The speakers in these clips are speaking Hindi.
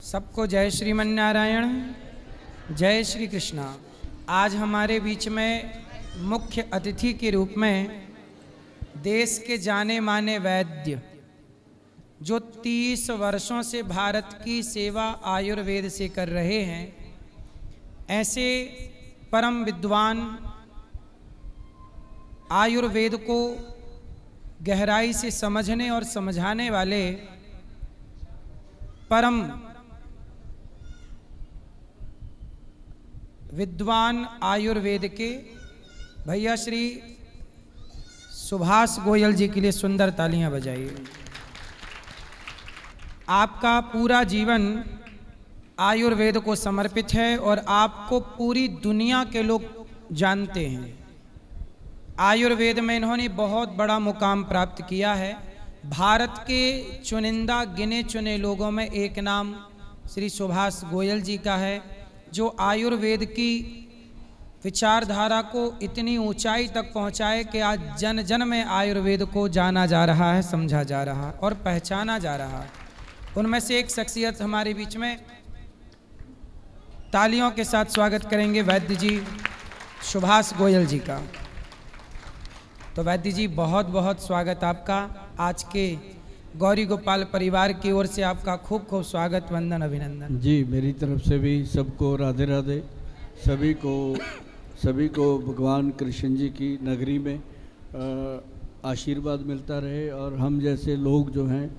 सबको जय श्रीमन नारायण, जय श्री कृष्णा। आज हमारे बीच में मुख्य अतिथि के रूप में देश के जाने माने वैद्य, जो 30 वर्षों से भारत की सेवा आयुर्वेद से कर रहे हैं, ऐसे परम विद्वान, आयुर्वेद को गहराई से समझने और समझाने वाले परम विद्वान आयुर्वेद के भैया श्री सुभाष गोयल जी के लिए सुंदर तालियां बजाइए। आपका पूरा जीवन आयुर्वेद को समर्पित है और आपको पूरी दुनिया के लोग जानते हैं। आयुर्वेद में इन्होंने बहुत बड़ा मुकाम प्राप्त किया है। भारत के चुनिंदा गिने चुने लोगों में एक नाम श्री सुभाष गोयल जी का है, जो आयुर्वेद की विचारधारा को इतनी ऊंचाई तक पहुंचाए कि आज जन जन में आयुर्वेद को जाना जा रहा है, समझा जा रहा है और पहचाना जा रहा है। उनमें से एक शख्सियत हमारे बीच में, तालियों के साथ स्वागत करेंगे वैद्य जी सुभाष गोयल जी का। तो वैद्य जी, बहुत बहुत स्वागत आपका। आज के गौरी गोपाल परिवार की ओर से आपका खूब खूब स्वागत, वंदन, अभिनंदन। जी, मेरी तरफ से भी सबको राधे राधे। सभी को भगवान कृष्ण जी की नगरी में आशीर्वाद मिलता रहे और हम जैसे लोग जो हैं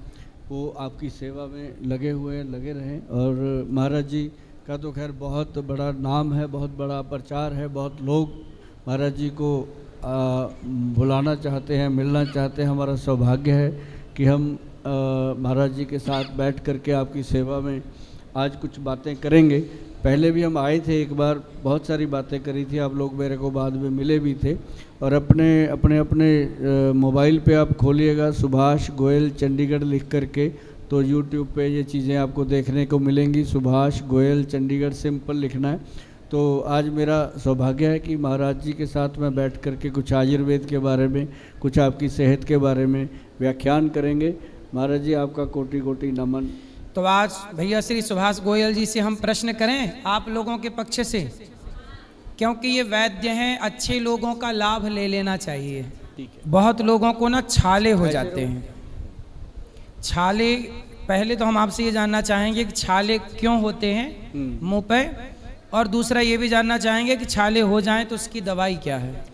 वो आपकी सेवा में लगे रहें। और महाराज जी का तो खैर बहुत बड़ा नाम है, बहुत बड़ा प्रचार है, बहुत लोग महाराज जी को बुलाना चाहते हैं, मिलना चाहते हैं। हमारा सौभाग्य है कि हम महाराज जी के साथ बैठ करके आपकी सेवा में आज कुछ बातें करेंगे। पहले भी हम आए थे एक बार, बहुत सारी बातें करी थी, आप लोग मेरे को बाद में मिले भी थे। और अपने मोबाइल पे आप खोलिएगा सुभाष गोयल चंडीगढ़ लिख करके, तो यूट्यूब पे ये चीज़ें आपको देखने को मिलेंगी। सुभाष गोयल चंडीगढ़ सिंपल लिखना है। तो आज मेरा सौभाग्य है कि महाराज जी के साथ में बैठ करके कुछ आयुर्वेद के बारे में, कुछ आपकी सेहत के बारे में व्याख्यान करेंगे। महाराज जी, आपका कोटि कोटि नमन। तो आज भैया श्री सुभाष गोयल जी से हम प्रश्न करें आप लोगों के पक्ष से, क्योंकि ये वैद्य हैं, अच्छे लोगों का लाभ ले लेना चाहिए। बहुत लोगों को ना छाले हो जाते हैं। छाले, पहले तो हम आपसे ये जानना चाहेंगे कि छाले क्यों होते हैं मुंह पे, और दूसरा ये भी जानना चाहेंगे कि छाले हो जाएं तो उसकी दवाई क्या है।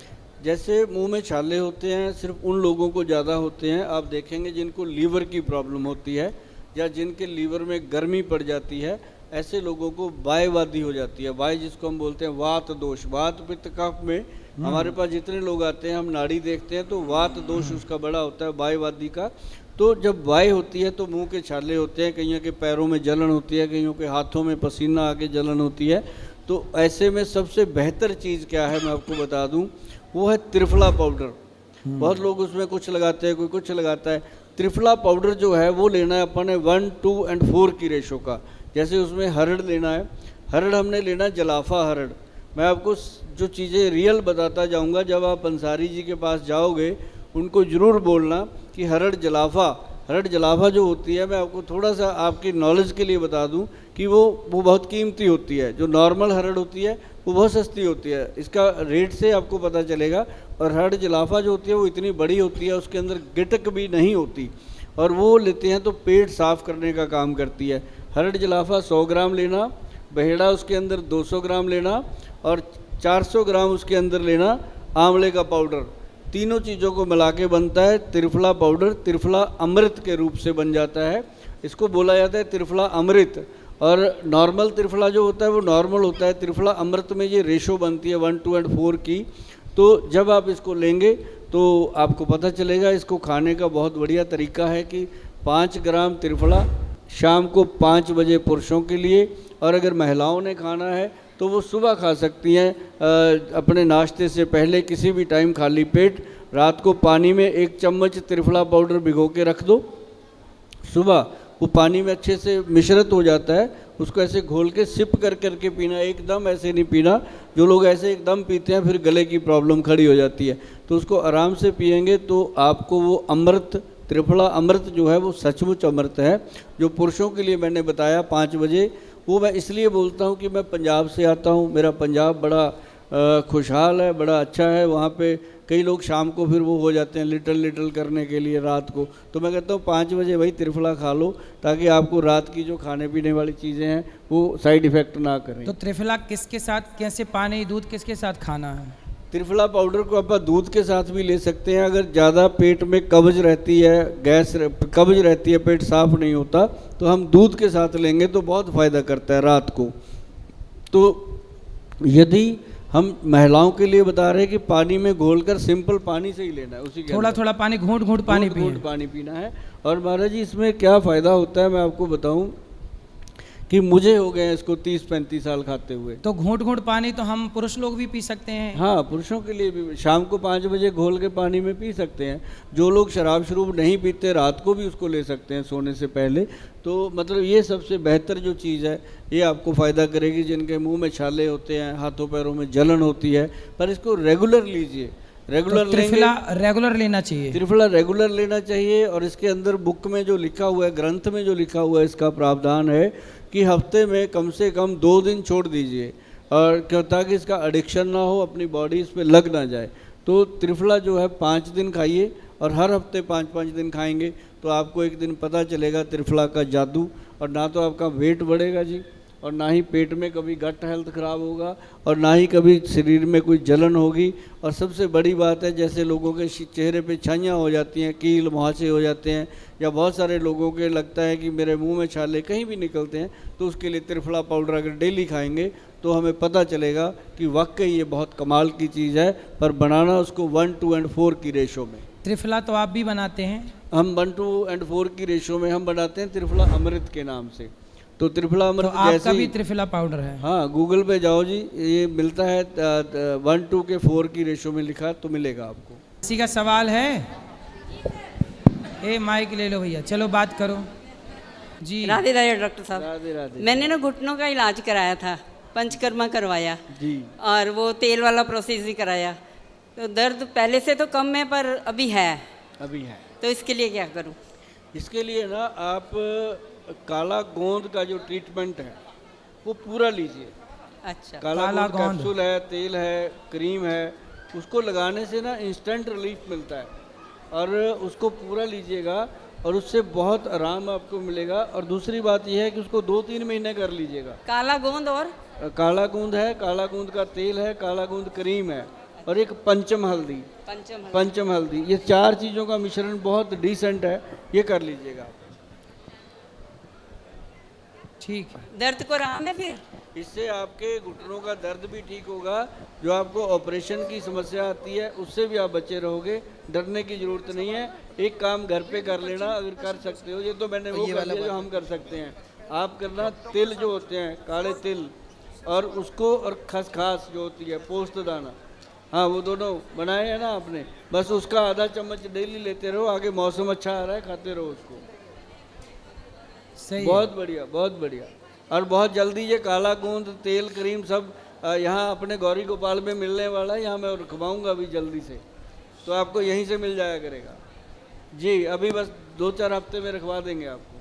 जैसे मुंह में छाले होते हैं, सिर्फ उन लोगों को ज़्यादा होते हैं, आप देखेंगे जिनको लीवर की प्रॉब्लम होती है या जिनके लीवर में गर्मी पड़ जाती है, ऐसे लोगों को वायवादी हो जाती है। वाय जिसको हम बोलते हैं वात दोष। वात पित्त कफ में हमारे पास जितने लोग आते हैं, हम नाड़ी देखते हैं तो वात दोष उसका बड़ा होता है, वायवादी का। तो जब वाय होती है तो मुंह के छाले होते हैं, कईयों के पैरों में जलन होती है, कईयों के हाथों में पसीना आके जलन होती है। तो ऐसे में सबसे बेहतर चीज़ क्या है मैं आपको बता दूं, वो है त्रिफला पाउडर। बहुत लोग उसमें कुछ लगाते हैं, कोई कुछ लगाता है। त्रिफला पाउडर जो है वो लेना है अपन ने 1, 2 और 4 की रेशो का। जैसे उसमें हरड़ लेना है, हरड़ हमने लेना जलाफा हरड़। मैं आपको जो चीज़ें रियल बताता जाऊंगा, जब आप अंसारी जी के पास जाओगे उनको ज़रूर बोलना कि हरड़ जलाफा जो होती है, मैं आपको थोड़ा सा आपकी नॉलेज के लिए बता दूं कि वो बहुत कीमती होती है। जो नॉर्मल हरड़ होती है वो बहुत सस्ती होती है, इसका रेट से आपको पता चलेगा। और हरड़ जलाफा जो होती है वो इतनी बड़ी होती है, उसके अंदर गिटक भी नहीं होती, और वो लेते हैं तो पेट साफ़ करने का काम करती है। हरड़ जलाफा 100 ग्राम लेना, बहेड़ा उसके अंदर 200 ग्राम लेना, और 400 ग्राम उसके अंदर लेना आंवले का पाउडर। तीनों चीज़ों को मिला के बनता है त्रिफला पाउडर। त्रिफला अमृत के रूप से बन जाता है, इसको बोला जाता है त्रिफला अमृत। और नॉर्मल त्रिफला जो होता है वो नॉर्मल होता है, त्रिफला अमृत में ये रेशो बनती है 1, 2 और 4 की। तो जब आप इसको लेंगे तो आपको पता चलेगा। इसको खाने का बहुत बढ़िया तरीका है कि 5 ग्राम त्रिफला शाम को 5 बजे पुरुषों के लिए, और अगर महिलाओं ने खाना है तो वो सुबह खा सकती हैं अपने नाश्ते से पहले, किसी भी टाइम खाली पेट। रात को पानी में 1 चम्मच त्रिफला पाउडर भिगो के रख दो, सुबह वो पानी में अच्छे से मिश्रित हो जाता है, उसको ऐसे घोल के सिप कर करके पीना। एकदम ऐसे नहीं पीना, जो लोग ऐसे एकदम पीते हैं फिर गले की प्रॉब्लम खड़ी हो जाती है। तो उसको आराम से पिएंगे तो आपको वो अमृत त्रिफला अमृत जो है वो सचमुच अमृत है। जो पुरुषों के लिए मैंने बताया 5 बजे, वो मैं इसलिए बोलता हूँ कि मैं पंजाब से आता हूँ, मेरा पंजाब बड़ा खुशहाल है, बड़ा अच्छा है। वहाँ पे कई लोग शाम को फिर वो हो जाते हैं लिटल लिटल करने के लिए रात को, तो मैं कहता हूँ 5 बजे भाई त्रिफला खा लो, ताकि आपको रात की जो खाने पीने वाली चीज़ें हैं वो साइड इफ़ेक्ट ना करें। तो त्रिफला किसके साथ, कैसे पानी दूध किसके साथ खाना है? त्रिफला पाउडर को आप दूध के साथ भी ले सकते हैं। अगर ज़्यादा पेट में कब्ज रहती है, कब्ज रहती है, पेट साफ नहीं होता, तो हम दूध के साथ लेंगे तो बहुत फ़ायदा करता है रात को। तो यदि हम महिलाओं के लिए बता रहे हैं कि पानी में घोलकर सिंपल पानी से ही लेना है, उसी के थोड़ा थोड़ा पानी, घूंट घूंट पानी पिए। घूंट पानी पीना है। और महाराज जी इसमें क्या फ़ायदा होता है मैं आपको बताऊं कि मुझे हो गए इसको 30-35 साल खाते हुए। तो घूंट घूंट पानी तो हम पुरुष लोग भी पी सकते हैं? हाँ, पुरुषों के लिए भी शाम को 5 बजे घोल के पानी में पी सकते हैं। जो लोग शराब शरूब नहीं पीते रात को भी उसको ले सकते हैं सोने से पहले। तो मतलब ये सबसे बेहतर जो चीज़ है, ये आपको फ़ायदा करेगी। जिनके मुंह में छाले होते हैं, हाथों पैरों में जलन होती है, पर इसको रेगुलर लीजिए। रेगुलर तो त्रिफला रेगुलर लेना चाहिए? त्रिफला रेगुलर लेना चाहिए। और इसके अंदर बुक में जो लिखा हुआ है, ग्रंथ में जो लिखा हुआ है, इसका प्रावधान है कि हफ्ते में कम से कम 2 दिन छोड़ दीजिए, और ताकि इसका एडिक्शन ना हो, अपनी बॉडी इस पर लग ना जाए। तो त्रिफला जो है 5 दिन खाइए, और हर हफ्ते 5-5 दिन खाएंगे तो आपको एक दिन पता चलेगा त्रिफला का जादू। और ना तो आपका वेट बढ़ेगा जी, और ना ही पेट में कभी गट हेल्थ ख़राब होगा, और ना ही कभी शरीर में कोई जलन होगी। और सबसे बड़ी बात है, जैसे लोगों के चेहरे पे छाइयाँ हो जाती हैं, कील मुहासे हो जाते हैं, या बहुत सारे लोगों के लगता है कि मेरे मुंह में छाले कहीं भी निकलते हैं, तो उसके लिए त्रिफला पाउडर अगर डेली खाएंगे तो हमें पता चलेगा कि वाकई ये बहुत कमाल की चीज़ है। पर बनाना उसको 1:4 की रेशो में। त्रिफला तो आप भी बनाते हैं? हम 1:4 की रेशो में हम बनाते हैं त्रिफला अमृत के नाम से। तो त्रिफला अमृत तो जैसे आपका भी त्रिफला पाउडर है? हाँ, गूगल पे जाओ जी, ये मिलता है 1:4 की रेशो में लिखा तो मिलेगा आपको। किसी का सवाल है? ए माइक ले लो भैया, चलो बात करो जी। राधे राधे डॉक्टर साहब। राधे राधे। मैंने ना घुटनों का इलाज कराया था, पंचकर्मा करवाया जी। और वो तेल वाला प्रोसेस भी कराया। तो दर्द पहले से तो कम है, पर अभी है। अभी है। तो इसके लिए क्या करूं? इसके लिए ना आप काला गोंद का जो ट्रीटमेंट है वो पूरा लीजिए। अच्छा। काला काला गोंद गोंद। कैप्सूल है, तेल है, क्रीम है, उसको लगाने से ना इंस्टेंट रिलीफ मिलता है, और उसको पूरा लीजिएगा और उससे बहुत आराम आपको मिलेगा। और दूसरी बात यह है कि उसको 2-3 महीने कर लीजिएगा। काला गोंद और काला गूंद है, काला गूंद का तेल है, काला गूंद क्रीम है, और एक पंचम हल्दी। पंचम हल्दी, ये 4 चीज़ों का मिश्रण बहुत डिसेंट है, ये कर लीजिएगा। ठीक है। दर्द को आराम है फिर? इससे आपके घुटनों का दर्द भी ठीक होगा। जो आपको ऑपरेशन की समस्या आती है उससे भी आप बचे रहोगे, डरने की ज़रूरत नहीं है। एक काम घर पे कर लेना अगर कर सकते हो, ये तो मैंने वो कर लिया जो हम कर सकते हैं। आप करना, तिल जो होते हैं, काले तिल, और उसको, और खसखस जो होती है, पोस्त दाना, हाँ वो दोनों बनाए हैं ना आपने, बस उसका आधा चम्मच डेली लेते रहो। आगे मौसम अच्छा आ रहा है, खाते रहो उसको। सही है। बहुत बढ़िया, बहुत बढ़िया। और बहुत जल्दी ये काला गूंद, तेल, क्रीम सब यहाँ अपने गौरी गोपाल में मिलने वाला है। यहाँ मैं रखवाऊँगा अभी जल्दी से, तो आपको यहीं से मिल जाया करेगा जी। अभी बस 2-4 हफ्ते में रखवा देंगे आपको।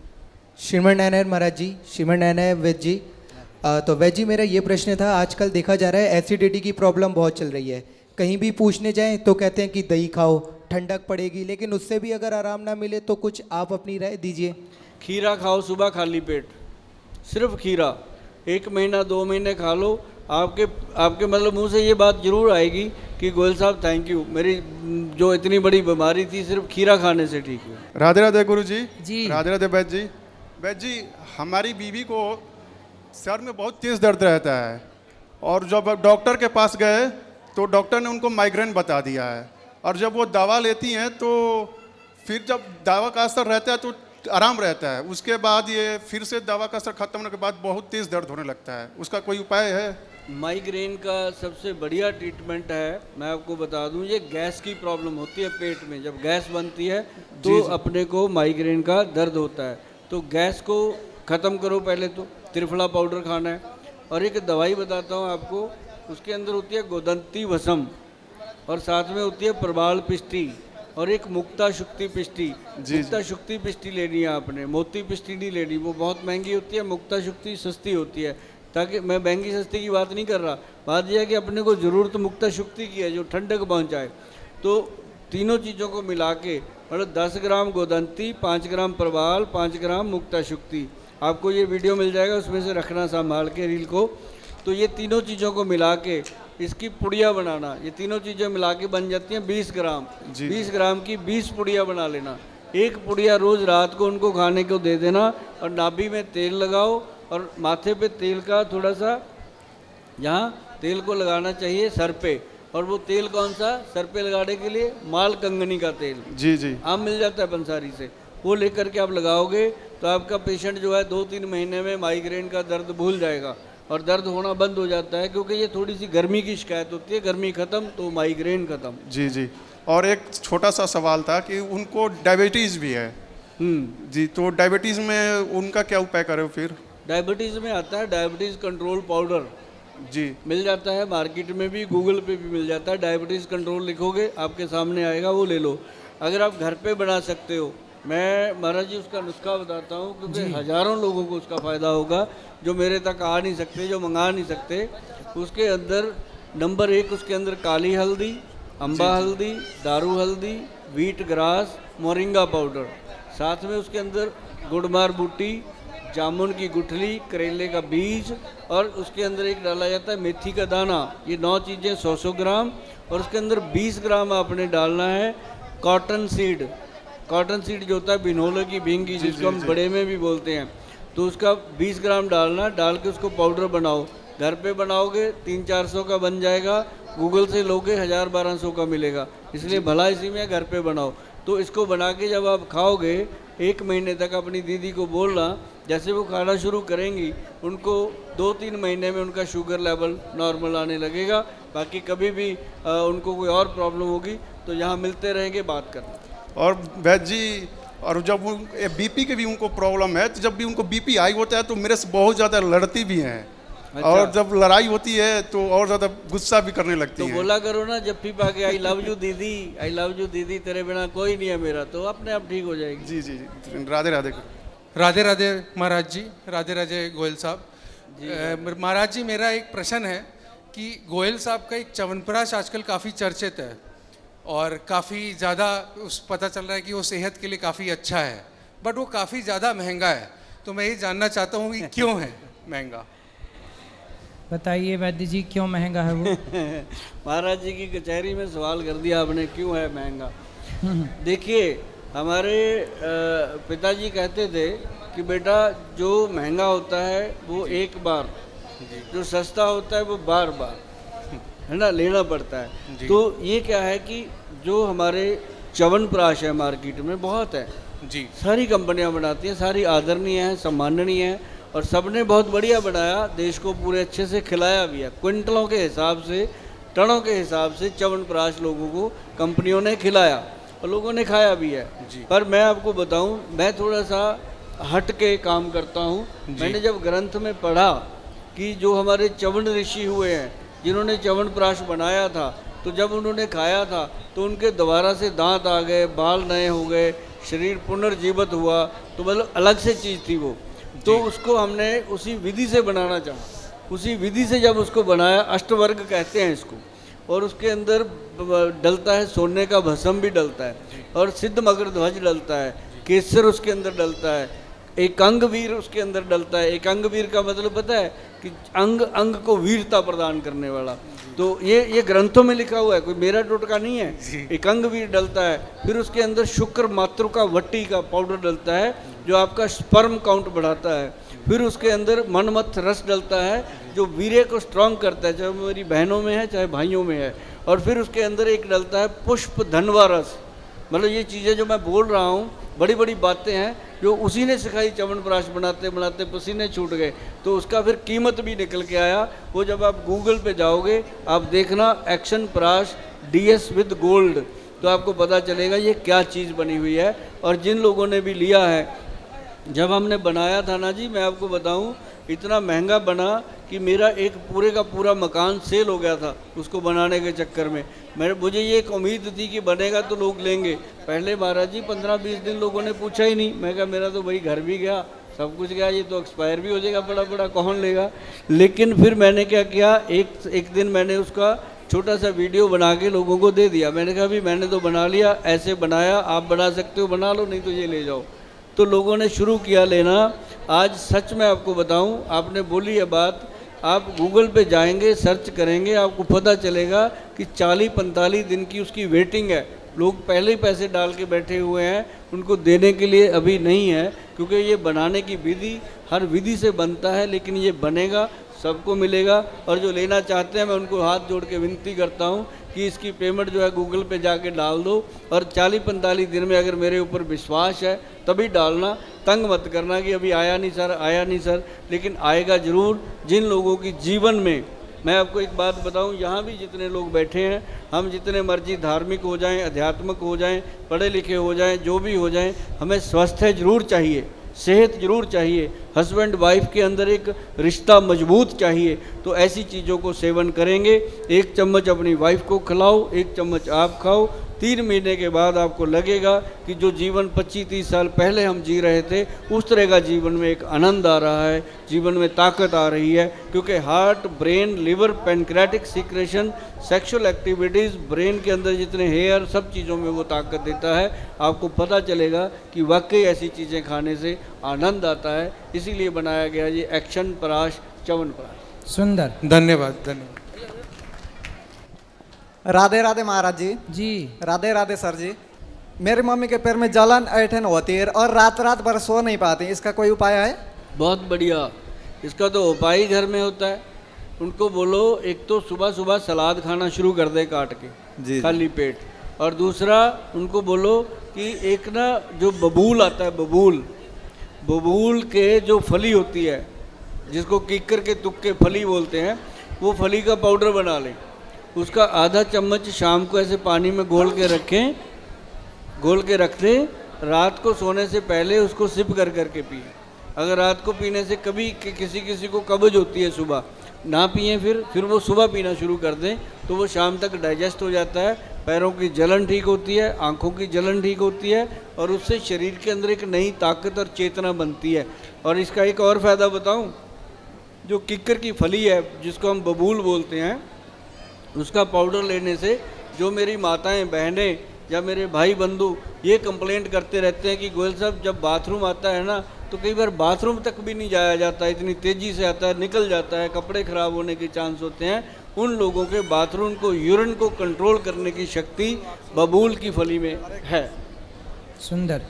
श्रीमन नारायण महाराज जी, श्रीमन नारायण वैद्य जी। तो वैद्य जी, मेरा ये प्रश्न था, आजकल देखा जा रहा है एसिडिटी की प्रॉब्लम बहुत चल रही है। कहीं भी पूछने जाएं तो कहते हैं कि दही खाओ, ठंडक पड़ेगी, लेकिन उससे भी अगर आराम ना मिले तो कुछ आप अपनी राय दीजिए। खीरा खाओ सुबह खाली पेट, सिर्फ खीरा 1 महीना 2 महीने खा लो। आपके मतलब मुंह से ये बात जरूर आएगी कि गोयल साहब थैंक यू, मेरी जो इतनी बड़ी बीमारी थी सिर्फ खीरा खाने से ठीक हुई। राधे राधे गुरु जी। जी। राधे राधे वैद्य जी। वैद्य जी, हमारी बीवी को सर में बहुत तेज़ दर्द रहता है, और जब डॉक्टर के पास गए तो डॉक्टर ने उनको माइग्रेन बता दिया है, और जब वो दवा लेती हैं तो फिर जब दवा का असर रहता है तो आराम रहता है, उसके बाद ये फिर से दवा का असर खत्म होने के बाद बहुत तेज़ दर्द होने लगता है। उसका कोई उपाय है? माइग्रेन का सबसे बढ़िया ट्रीटमेंट है, मैं आपको बता दूं, ये गैस की प्रॉब्लम होती है पेट में। जब गैस बनती है तो अपने को माइग्रेन का दर्द होता है। तो गैस को ख़त्म करो, पहले तो त्रिफला पाउडर खाना है। और एक दवाई बताता हूँ आपको, उसके अंदर होती है गोदंती वसम, और साथ में होती है प्रबाल पिष्टी, और एक मुक्ता शुक्ति पिष्टी। मुक्ता शुक्ति पिष्टी लेनी है आपने, मोती पिष्टी नहीं लेनी, वो बहुत महंगी होती है। मुक्ता शुक्ति सस्ती होती है। ताकि मैं महंगी सस्ती की बात नहीं कर रहा, बात यह है कि अपने को ज़रूरत मुक्ता शुक्ति की है जो ठंडक पहुँचाए। तो तीनों चीज़ों को मिला के मतलब 10 ग्राम गोदंती, 5 ग्राम प्रवाल, 5 ग्राम मुक्ता शुक्ति, आपको ये वीडियो मिल जाएगा, उसमें से रखना संभाल के रील को। तो ये तीनों चीज़ों को मिला के इसकी पुड़िया बनाना, ये तीनों चीज़ें मिला के बन जाती हैं 20 ग्राम। 20 ग्राम की 20 पुड़िया बना लेना। एक पुड़िया रोज़ रात को उनको खाने को दे देना और नाभि में तेल लगाओ और माथे पे तेल का थोड़ा सा, यहाँ तेल को लगाना चाहिए सर पे। और वो तेल कौन सा सर पे लगाने के लिए? माल कंगनी का तेल जी आम मिल जाता है पंसारी से, वो लेकर के आप लगाओगे तो आपका पेशेंट जो है 2-3 महीने में माइग्रेन का दर्द भूल जाएगा और दर्द होना बंद हो जाता है। क्योंकि ये थोड़ी सी गर्मी की शिकायत होती है, गर्मी खत्म तो माइग्रेन खत्म। जी। और एक छोटा सा सवाल था कि उनको डायबिटीज़ भी है जी, तो डायबिटीज़ में उनका क्या उपाय करें फिर? डायबिटीज़ में आता है डायबिटीज़ कंट्रोल पाउडर जी, मिल जाता है मार्केट में भी, गूगल पे भी मिल जाता है। डायबिटीज़ कंट्रोल लिखोगे आपके सामने आएगा, वो ले लो। अगर आप घर पे बना सकते हो, मैं महाराज जी उसका नुस्खा बताता हूँ क्योंकि हज़ारों लोगों को उसका फ़ायदा होगा जो मेरे तक आ नहीं सकते, जो मंगा नहीं सकते। उसके अंदर नंबर 1 उसके अंदर काली हल्दी, अम्बा हल्दी, दारू हल्दी, व्हीट ग्रास, मोरिंगा पाउडर, साथ में उसके अंदर गुड़मार बूटी, जामुन की गुठली, करेले का बीज और उसके अंदर एक डाला जाता है मेथी का दाना। ये 9 चीज़ें 100-100 ग्राम। और उसके अंदर 20 ग्राम आपने डालना है कॉटन सीड। कॉटन सीड जो होता है बिनोले की भींगी, जिसको हम बड़े में भी बोलते हैं, तो उसका 20 ग्राम डालना। डाल के उसको पाउडर बनाओ। घर पे बनाओगे 300-400 का बन जाएगा, गूगल से लोगे 1000-1200 का मिलेगा, इसलिए भला इसी में घर पे बनाओ। तो इसको बना के जब आप खाओगे 1 महीने तक अपनी दीदी को बोलना, जैसे वो खाना शुरू करेंगी उनको 2-3 महीने में उनका शुगर लेवल नॉर्मल आने लगेगा। बाकी कभी भी उनको कोई और प्रॉब्लम होगी तो यहाँ मिलते रहेंगे, बात करना। और वैद्य जी, और जब बीपी के भी उनको प्रॉब्लम है, तो जब भी उनको बीपी हाई होता है तो मेरे से बहुत ज़्यादा लड़ती भी हैं। अच्छा। और जब लड़ाई होती है तो और ज़्यादा गुस्सा भी करने लगती हैं। तो बोला करो ना जब भी पाके आई लव यू दीदी, आई लव यू दीदी, तेरे बिना कोई नहीं है मेरा, तो अपने आप ठीक हो जाएगी। जी। राधे राधे। राधे राधे महाराज जी, राधे राधे गोयल साहब। महाराज जी, मेरा एक प्रश्न है कि गोयल साहब का एक च्यवनप्राश आजकल काफ़ी चर्चित है और काफ़ी ज़्यादा पता चल रहा है कि वो सेहत के लिए काफ़ी अच्छा है, बट वो काफ़ी ज़्यादा महंगा है। तो मैं ये जानना चाहता हूँ कि क्यों है महंगा? बताइए वैद्य जी, क्यों महंगा है वो? महाराज जी की कचहरी में सवाल कर दिया आपने, क्यों है महंगा। देखिए, हमारे पिताजी कहते थे कि बेटा जो महंगा होता है वो एक बार, जो सस्ता होता है वो बार बार, है ना, लेना पड़ता है। तो ये क्या है कि जो हमारे च्यवनप्राश है मार्केट में बहुत है जी, सारी कंपनियां बनाती हैं, सारी आदरणीय हैं, सम्माननीय हैं और सबने बहुत बढ़िया बनाया, देश को पूरे अच्छे से खिलाया भी है। क्विंटलों के हिसाब से, टनों के हिसाब से च्यवनप्राश लोगों को कंपनियों ने खिलाया और लोगों ने खाया भी है। पर मैं आपको बताऊं, मैं थोड़ा सा हट के काम करता हूं। मैंने जब ग्रंथ में पढ़ा कि जो हमारे च्यवन ऋषि हुए हैं जिन्होंने च्यवनप्राश बनाया था, तो जब उन्होंने खाया था तो उनके दोबारा से दांत आ गए, बाल नए हो गए, शरीर पुनर्जीवित हुआ, तो मतलब अलग से चीज़ थी वो। तो उसको हमने उसी विधि से बनाना चाहा। उसी विधि से जब उसको बनाया, अष्टवर्ग कहते हैं इसको, और उसके अंदर डलता है सोने का भस्म भी डलता है और सिद्ध मकर ध्वज डलता है, केसर उसके अंदर डलता है, एक अंग वीर उसके अंदर डलता है। एक अंग वीर का मतलब पता है कि अंग अंग को वीरता प्रदान करने वाला। तो ये ग्रंथों में लिखा हुआ है, कोई मेरा टोटका नहीं है। एक अंग वीर डलता है, फिर उसके अंदर शुक्र मातृका वट्टी का पाउडर डलता है जो आपका स्पर्म काउंट बढ़ाता है। फिर उसके अंदर मनमथ रस डलता है जो वीर्य को स्ट्रांग करता है, चाहे मेरी बहनों में है चाहे भाइयों में है। और फिर उसके अंदर एक डलता है पुष्प धनवा रस। मतलब ये चीज़ें जो मैं बोल रहा हूँ बड़ी बड़ी बातें हैं जो उसी ने सिखाई। च्यवनप्राश बनाते बनाते पसीने छूट गए, तो उसका फिर कीमत भी निकल के आया। वो जब आप गूगल पे जाओगे आप देखना एक्शन प्राश DS विद गोल्ड, तो आपको पता चलेगा ये क्या चीज़ बनी हुई है। और जिन लोगों ने भी लिया है, जब हमने बनाया था ना जी, मैं आपको बताऊं, इतना महंगा बना कि मेरा एक पूरे का पूरा मकान सेल हो गया था उसको बनाने के चक्कर में। मुझे ये एक उम्मीद थी कि बनेगा तो लोग लेंगे। पहले महाराज जी 15-20 दिन लोगों ने पूछा ही नहीं। मैं कहा मेरा तो भाई घर भी गया, सब कुछ गया, ये तो एक्सपायर भी हो जाएगा, बड़ा बड़ा कौन लेगा। लेकिन फिर मैंने क्या किया, एक दिन मैंने उसका छोटा सा वीडियो बना के लोगों को दे दिया। मैंने कहा भी मैंने तो बना लिया, ऐसे बनाया, आप बना सकते हो बना लो, नहीं तो ये ले जाओ। तो लोगों ने शुरू किया लेना। आज सच में आपको बताऊं, आपने बोली है बात, आप गूगल पे जाएंगे, सर्च करेंगे, आपको पता चलेगा कि 40-45 दिन की उसकी वेटिंग है। लोग पहले ही पैसे डाल के बैठे हुए हैं, उनको देने के लिए अभी नहीं है, क्योंकि ये बनाने की विधि हर विधि से बनता है, लेकिन ये बनेगा, सबको मिलेगा। और जो लेना चाहते हैं मैं उनको हाथ जोड़ के विनती करता हूँ कि इसकी पेमेंट जो है गूगल पे जाके डाल दो, और 40-45 दिन में अगर मेरे ऊपर विश्वास है तभी डालना, तंग मत करना कि अभी आया नहीं सर, आया नहीं सर, लेकिन आएगा ज़रूर। जिन लोगों की जीवन में, मैं आपको एक बात बताऊं, यहाँ भी जितने लोग बैठे हैं, हम जितने मर्जी धार्मिक हो जाएं, अध्यात्मक हो जाएं, पढ़े लिखे हो जाएं, जो भी हो जाएं, हमें स्वास्थ्य जरूर चाहिए, सेहत जरूर चाहिए, हस्बैंड वाइफ के अंदर एक रिश्ता मजबूत चाहिए। तो ऐसी चीज़ों को सेवन करेंगे। 1 चम्मच अपनी वाइफ को खिलाओ, 1 चम्मच आप खाओ, 3 महीने के बाद आपको लगेगा कि जो जीवन 25-30 साल पहले हम जी रहे थे, उस तरह का जीवन में एक आनंद आ रहा है, जीवन में ताकत आ रही है। क्योंकि heart, brain, liver, pancreatic secretion, sexual activities, brain के अंदर जितने हेयर, सब चीज़ों में वो ताकत देता है। आपको पता चलेगा कि वाकई ऐसी चीज़ें खाने से आनंद आता है। इसीलिए बनाया गया ये एक्शन पराश च्यवनप्राश। सुंदर, धन्यवाद धन्यवाद। राधे राधे महाराज जी। जी राधे राधे सर जी। मेरी मम्मी के पैर में जलन ऐठन होती है और रात रात भर सो नहीं पाती, इसका कोई उपाय है? बहुत बढ़िया, इसका तो उपाय ही घर में होता है। उनको बोलो एक तो सुबह सुबह सलाद खाना शुरू कर दे काट के जी। खाली पेट, और दूसरा उनको बोलो कि एक ना जो बबूल आता है, बबूल के जो फली होती है, जिसको कीकर के तुक्के फली बोलते हैं, वो फली का पाउडर बना लें। उसका आधा चम्मच शाम को ऐसे पानी में घोल के रखें, घोल के रख दें। रात को सोने से पहले उसको सिप कर करके पिए। अगर रात को पीने से कभी किसी को कब्ज होती है, सुबह ना पिए, फिर वो सुबह पीना शुरू कर दें, तो वो शाम तक डाइजेस्ट हो जाता है। पैरों की जलन ठीक होती है, आँखों की जलन ठीक होती है, और उससे शरीर के अंदर एक नई ताकत और चेतना बनती है। और इसका एक और फ़ायदा बताऊं, जो किक्कर की फली है जिसको हम बबूल बोलते हैं, उसका पाउडर लेने से जो मेरी माताएं, बहनें या मेरे भाई बंधु ये कंप्लेंट करते रहते हैं कि गोयल साहब जब बाथरूम आता है ना, तो कई बार बाथरूम तक भी नहीं जाया जाता, इतनी तेज़ी से आता है, निकल जाता है, कपड़े ख़राब होने के चांस होते हैं। उन लोगों के बाथरूम को, यूरिन को कंट्रोल करने की शक्ति बबूल की फली में है। सुंदर।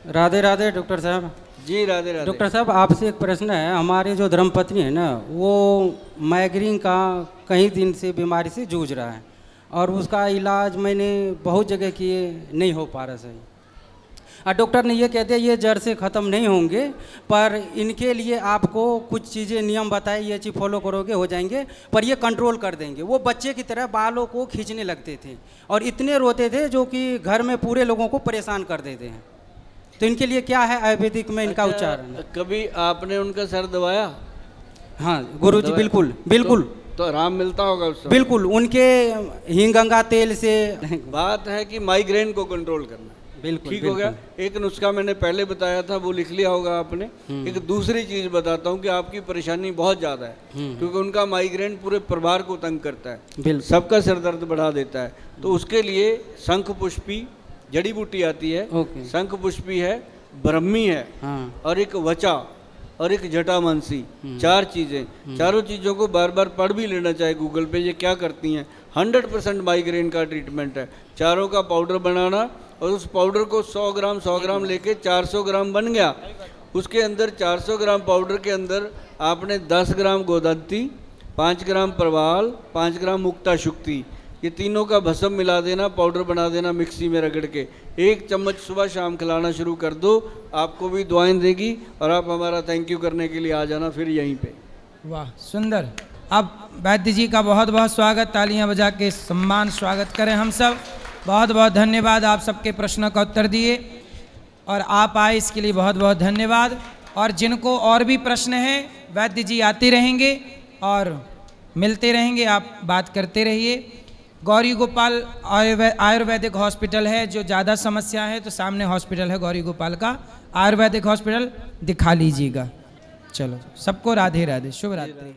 राधे राधे डॉक्टर साहब। जी राधे राधे। डॉक्टर साहब आपसे एक प्रश्न है। हमारे जो धर्मपत्नी है ना, वो माइग्रेन का कई दिन से बीमारी से जूझ रहा है, और उसका इलाज मैंने बहुत जगह किए, नहीं हो पा रहा सही। और डॉक्टर ने ये कह दिया ये जड़ से ख़त्म नहीं होंगे, पर इनके लिए आपको कुछ चीज़ें नियम बताए, ये चीज़ फॉलो करोगे हो जाएंगे, पर ये कंट्रोल कर देंगे। वो बच्चे की तरह बालों को खींचने लगते थे और इतने रोते थे जो कि घर में पूरे लोगों को परेशान कर देते हैं। तो इनके लिए क्या है आयुर्वेदिक में इनका उच्चारण? कभी आपने उनका सर दबाया? हाँ गुरुजी, बिल्कुल बिल्कुल। तो आराम मिलता होगा उससे? बिल्कुल, उनके हिंगंगा तेल से। बात है कि माइग्रेन को कंट्रोल करना। बिल्कुल ठीक हो गया। एक नुस्खा मैंने पहले बताया था, वो लिख लिया होगा आपने। एक दूसरी चीज़ बताता हूँ कि आपकी परेशानी बहुत ज़्यादा है, क्योंकि उनका माइग्रेन पूरे परिवार को तंग करता है, सबका सिर दर्द बढ़ा देता है। तो उसके लिए शंख पुष्पी जड़ी बूटी आती है, शंख पुष्पी है, ब्रह्मी है, और एक वचा और एक जटामानसी, 4 चीज़ें। चारों चीज़ों को बार बार पढ़ भी लेना चाहिए गूगल पे, ये क्या करती हैं। 100% माइग्रेन का ट्रीटमेंट है। चारों का पाउडर बनाना, और उस पाउडर को 100 ग्राम लेके 400 ग्राम बन गया। उसके अंदर 400 ग्राम पाउडर के अंदर आपने 10 ग्राम गोदंती, 5 ग्राम प्रवाल, 5 ग्राम मुक्ता शुक्ति, ये तीनों का भस्म मिला देना, पाउडर बना देना मिक्सी में रगड़ के। 1 चम्मच सुबह शाम खिलाना शुरू कर दो, आपको भी दुआएं देगी, और आप हमारा थैंक यू करने के लिए आ जाना फिर यहीं पे। वाह सुंदर। अब वैद्य जी का बहुत बहुत स्वागत, तालियां बजा के सम्मान स्वागत करें हम सब। बहुत बहुत धन्यवाद, आप सबके प्रश्नों का उत्तर दिए और आप आए, इसके लिए बहुत बहुत धन्यवाद। और जिनको और भी प्रश्न है वैद्य जी आते रहेंगे और मिलते रहेंगे, आप बात करते रहिए। गौरी गोपाल आयुर्वेदिक हॉस्पिटल है, जो ज़्यादा समस्या है तो सामने हॉस्पिटल है गौरी गोपाल का आयुर्वेदिक हॉस्पिटल, दिखा लीजिएगा। चलो सबको राधे राधे, शुभ रात्रि।